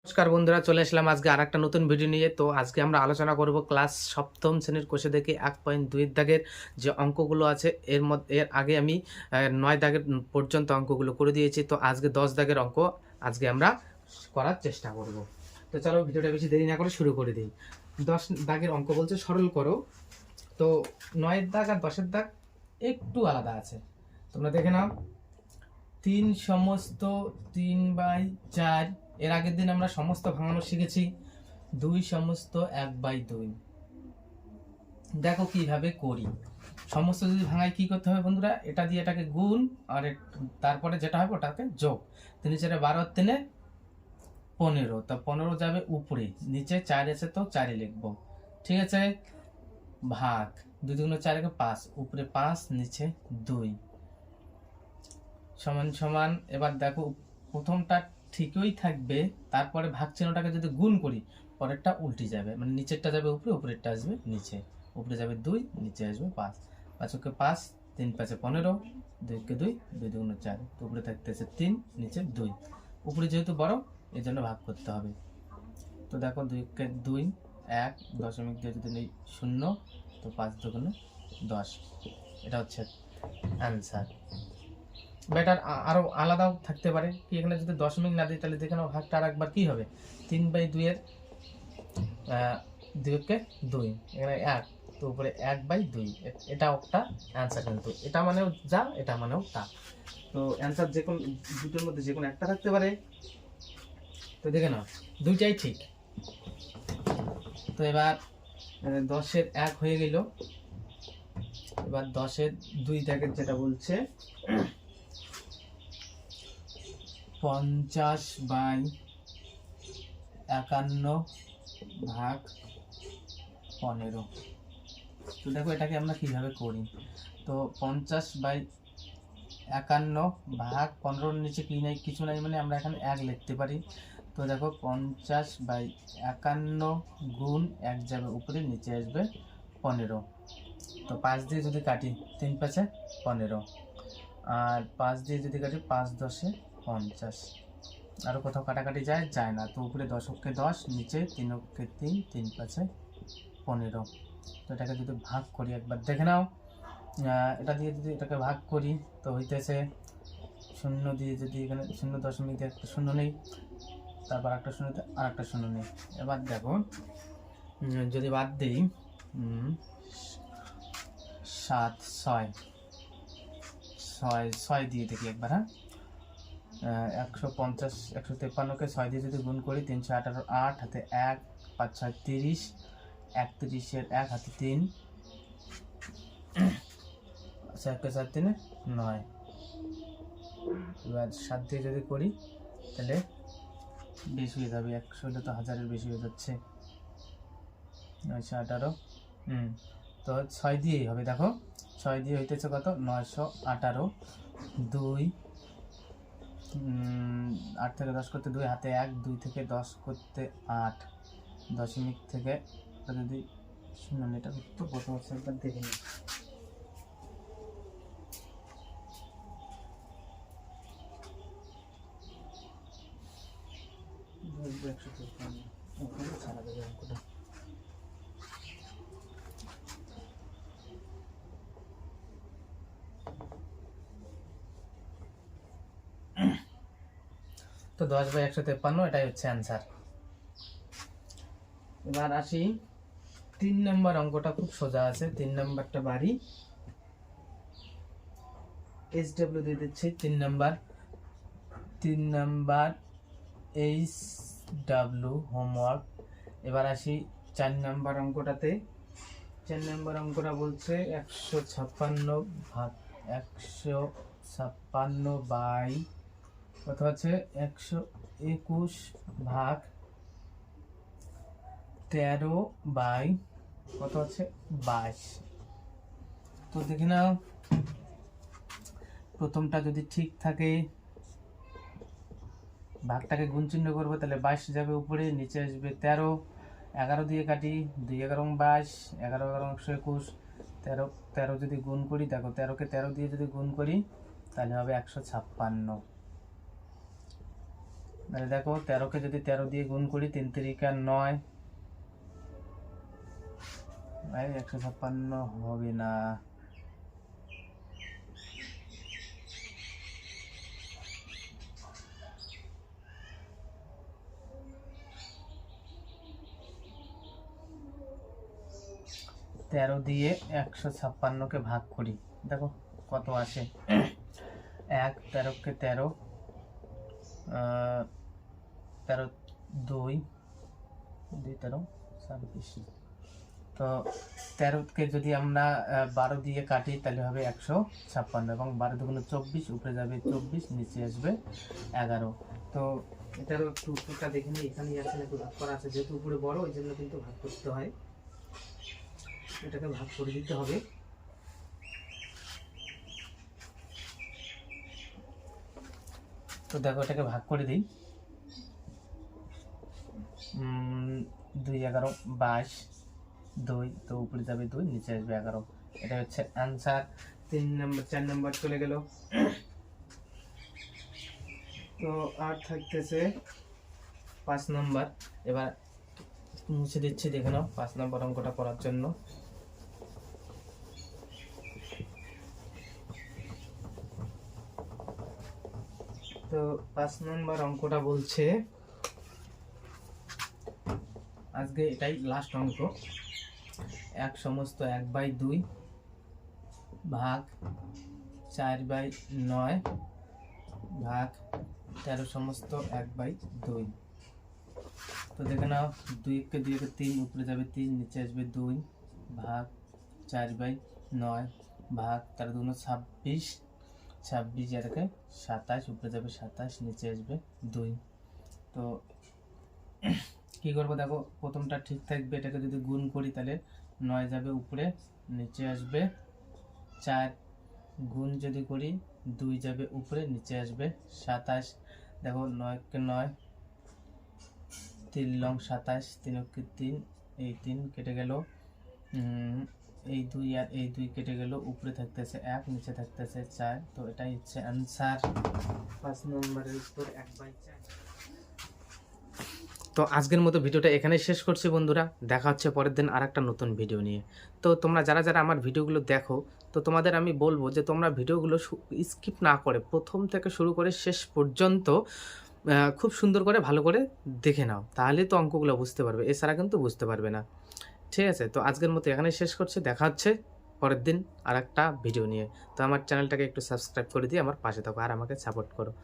নমস্কার বন্ধুরা, চলে আসলাম আজকে আরেকটা নতুন ভিডিও নিয়ে। তো আজকে আমরা আলোচনা করব ক্লাস সপ্তম শ্রেণীর কোষে দেখে 1.2 দাগের যে অঙ্কগুলো আছে। এর আগে আমি 9 দাগের পর্যন্ত অঙ্কগুলো করে দিয়েছি। তো আজকে 10 দাগের অঙ্ক আজকে আমরা করার চেষ্টা করব। তো চলো ভিডিওটা বেশি দেরি না করে শুরু করে দিই। 10 দাগের অঙ্ক বলছে সরল করো। তো 9 দাগ আর 10 দাগ একটু আলাদা আছে, তোমরা দেখে নাও। 3 সমস্ত 3/4, এর আগের দিন আমরা সমস্ত ভাঙানো শিখেছি। 2 সমস্ত 1/2, দেখো কিভাবে করি। সমস্ত যদি ভাঙাই কি করতে হবে বন্ধুরা, এটা দিয়ে এটাকে গুণ আর তারপরে যেটা হবে ওটাকে যোগ। 3 4 12 আর 3 15, তা 15 যাবে উপরে, নিচে 4 আছে তো 4 লিখবো, ঠিক আছে। ভাগ 2 2 4 5, উপরে 5 নিচে 2 সমান সমান। এবার দেখো প্রথমটা ঠিকই থাকবে, তারপরে ভাগ চিহ্নটাকে যদি গুণ করি পরেরটা উল্টে যাবে, মানে নিচেরটা যাবে উপরে, উপরেরটা আসবে নিচে। উপরে যাবে 2, নিচে আসবে 5, 5 কে 5, 3 5 15, 2 কে 2, 2 2 4, তো উপরে থাকতেছে 3, নিচে 2। উপরে যেহেতু বড় এই জন্য ভাগ করতে হবে। তো দেখো 2 কে 2, 1 দশমিক দিয়ে যদি নেই 0, তো 5 2 10, এটা হচ্ছে অ্যান্সার। বেটার আরো আলাদাও থাকতে পারে কি, এখানে যদি দশমিক না দিই তাহলে দেখে নাও ভাগটা আর একবার কি হবে, 3/2 এর 2 কে 2, এখানে 1, তো উপরে 1/2, এটা একটা অ্যান্সার। কিন্তু এটা মানেও যা, এটা মানেও তা। তো অ্যান্সার যে কোনো দুটোর মধ্যে যে কোনো একটা থাকতে পারে। তো দেখে নাও দুইটাই ঠিক। তো এবার 10-এর 1 হয়ে গেল। এবার 10-এর 2 দাগের যেটা বলছে 50/51 ভাগ 15। তো দেখো এটাকে আমরা কিভাবে করি। তো 50/51 ভাগ 15-র নিচে কি নাই, কিছু নাই, মানে আমরা এখানে 1 লিখতে পারি। তো দেখো 50/51 গুণ 1 যাবে উপরে, নিচে আসবে 15। তো 5 দিয়ে যদি কাটি 3 5 15, আর 5 দিয়ে যদি কাটি 5 10 50। আরও কোথাও কাটাকাটি যায় না। তো উপরে 10 কে 10, নিচে 3 কে 3, 3 5 15। তো এটাকে যদি ভাগ করি একবার দেখে নাও, এটা দিয়ে যদি এটাকে ভাগ করি তো হইতেছে 0 দিয়ে, যদি এখানে 0 দশমিক দিয়ে একটা 0 নেই, তারপর একটা 0 আর একটা 0 নেই। এবার দেখো যদি বাদ দিই 7 6 6 6 দিয়ে দেখি একবার। হ্যাঁ, 150 153-কে 6 দিয়ে যদি গুণ করি 318 8 হাতে 1, 5 6 30, 31-এর 1 হাতে 3, 4 কে 4 3 9। এবার 7 দিয়ে যদি করি তাহলে বেশি হয়ে যাবে, 100 হলে তো 1000-এর বেশি হয়ে যাচ্ছে। 918, তো 6 দিয়েই হবে। দেখো 6 দিয়ে হইতেছে কত, 918। 2 8 থেকে 10 করতে 2, হাতে 1, 2 থেকে 10 করতে 8, দশমিক থেকে যদি 0 এটা তো কত হচ্ছে একবার দেখে নিই। ছাড়া যাবে অঙ্কটা। তো 10/153, এটাই হচ্ছে অ্যান্সার। এবার আসি 3 নম্বর অঙ্কটা, খুব সোজা আছে। 3 নম্বরটা বাড়ি SW দিয়ে দিচ্ছি। 3 নাম্বার HW হোমওয়ার্ক। এবার আসি 4 নম্বর অঙ্কটাতে। 4 নম্বর অঙ্কটা বলছে 156 ভাগ 156 বাই কত আছে, 121 ভাগ 13 বাই কত আছে 22। তো দেখে নাও, প্রথমটা যদি ঠিক থাকে ভাগটাকে গুণ চিহ্ন করবো, তাহলে 22 যাবে উপরে, নিচে আসবে 13। 11 দিয়ে কাটি, 2 11 22, 11 11 121, 13 13 যদি গুণ করি, দেখো 13-কে 13 দিয়ে যদি গুণ করি তাহলে হবে 156। মানে দেখো 13কে যদি 13 দিয়ে গুণ করি 3 3 9, ভাই 156 হবে না। তেরো দিয়ে 156কে ভাগ করি, দেখো কত আসে। 1 13কে 13, 13 2 2 13 26। তো 13কে যদি আমরা 12 দিয়ে কাটি তাহলে হবে 156, এবং 12 দুগুণে 24, উপরে যাবে 24, নিচে আসবে 11। তো এটারও একটু উত্তরটা দেখে নিই, এখানেই আছে একটু ভাগ করা আছে, যেহেতু উপরে বড় ওই জন্য কিন্তু ভাগ করতে হয়, এটাকে ভাগ করে দিতে হবে। তো দেখো এটাকে ভাগ করে দিই, 2 11 22, 2, তো উপরে যাবে 2, নিচে আসবে 11। এটা হচ্ছে অ্যান্সার। 3 নম্বর 4 নম্বর চলে গেল। তো আর থাকতেছে 5 নম্বর। এবার মুছে দিচ্ছি, দেখে নাও 5 নম্বর অঙ্কটা করার জন্য। তো 5 নম্বর অঙ্কটা বলছে, আজকে এটাই লাস্ট অঙ্ক। 1 সমস্ত 1/2 ভাগ 4/9 ভাগ 13 সমস্ত 1/2। তো দেখে নাও 2 কে 2 কে 3, উপরে যাবে 3, নিচে আসবে 2 ভাগ 4/9 ভাগ 13 দুগুণে 26, 26 এটাকে 27, উপরে যাবে 27, নিচে আসবে 2। তো কি করবো দেখো, প্রথমটা ঠিক থাকবে, এটাকে যদি গুণ করি তাহলে 9 যাবে উপরে, নিচে আসবে 4, গুণ যদি করি 2 যাবে উপরে, নিচে আসবে 27। দেখো 9 কে 9, 3 লং 27, 3 কে 3, এই 3 কেটে গেল, এই 2 আর এই 2 কেটে গেল, উপরে থাকতেছে 1, নিচে থাকতেছে 4। তো এটাই হচ্ছে অ্যান্সার, 5 নম্বরের উত্তর 1/4। তো আজকের মতো ভিডিওটা এখানেই শেষ করছি বন্ধুরা, দেখা হচ্ছে পরের দিন আর একটা নতুন ভিডিও নিয়ে। তো তোমরা যারা যারা আমার ভিডিওগুলো দেখো, তো তোমাদের আমি বলবো যে তোমরা ভিডিওগুলো স্কিপ না করে প্রথম থেকে শুরু করে শেষ পর্যন্ত খুব সুন্দর করে ভালো করে দেখে নাও, তাহলে তো অঙ্কগুলো বুঝতে পারবে, এছাড়া কিন্তু বুঝতে পারবে না। ঠিক আছে, তো আজকের মতো এখানেই শেষ করছি, দেখা হচ্ছে পরের দিন আর একটা ভিডিও নিয়ে। তো আমার চ্যানেলটাকে একটু সাবস্ক্রাইব করে দিয়ে আমার পাশে থাকো আর আমাকে সাপোর্ট করো।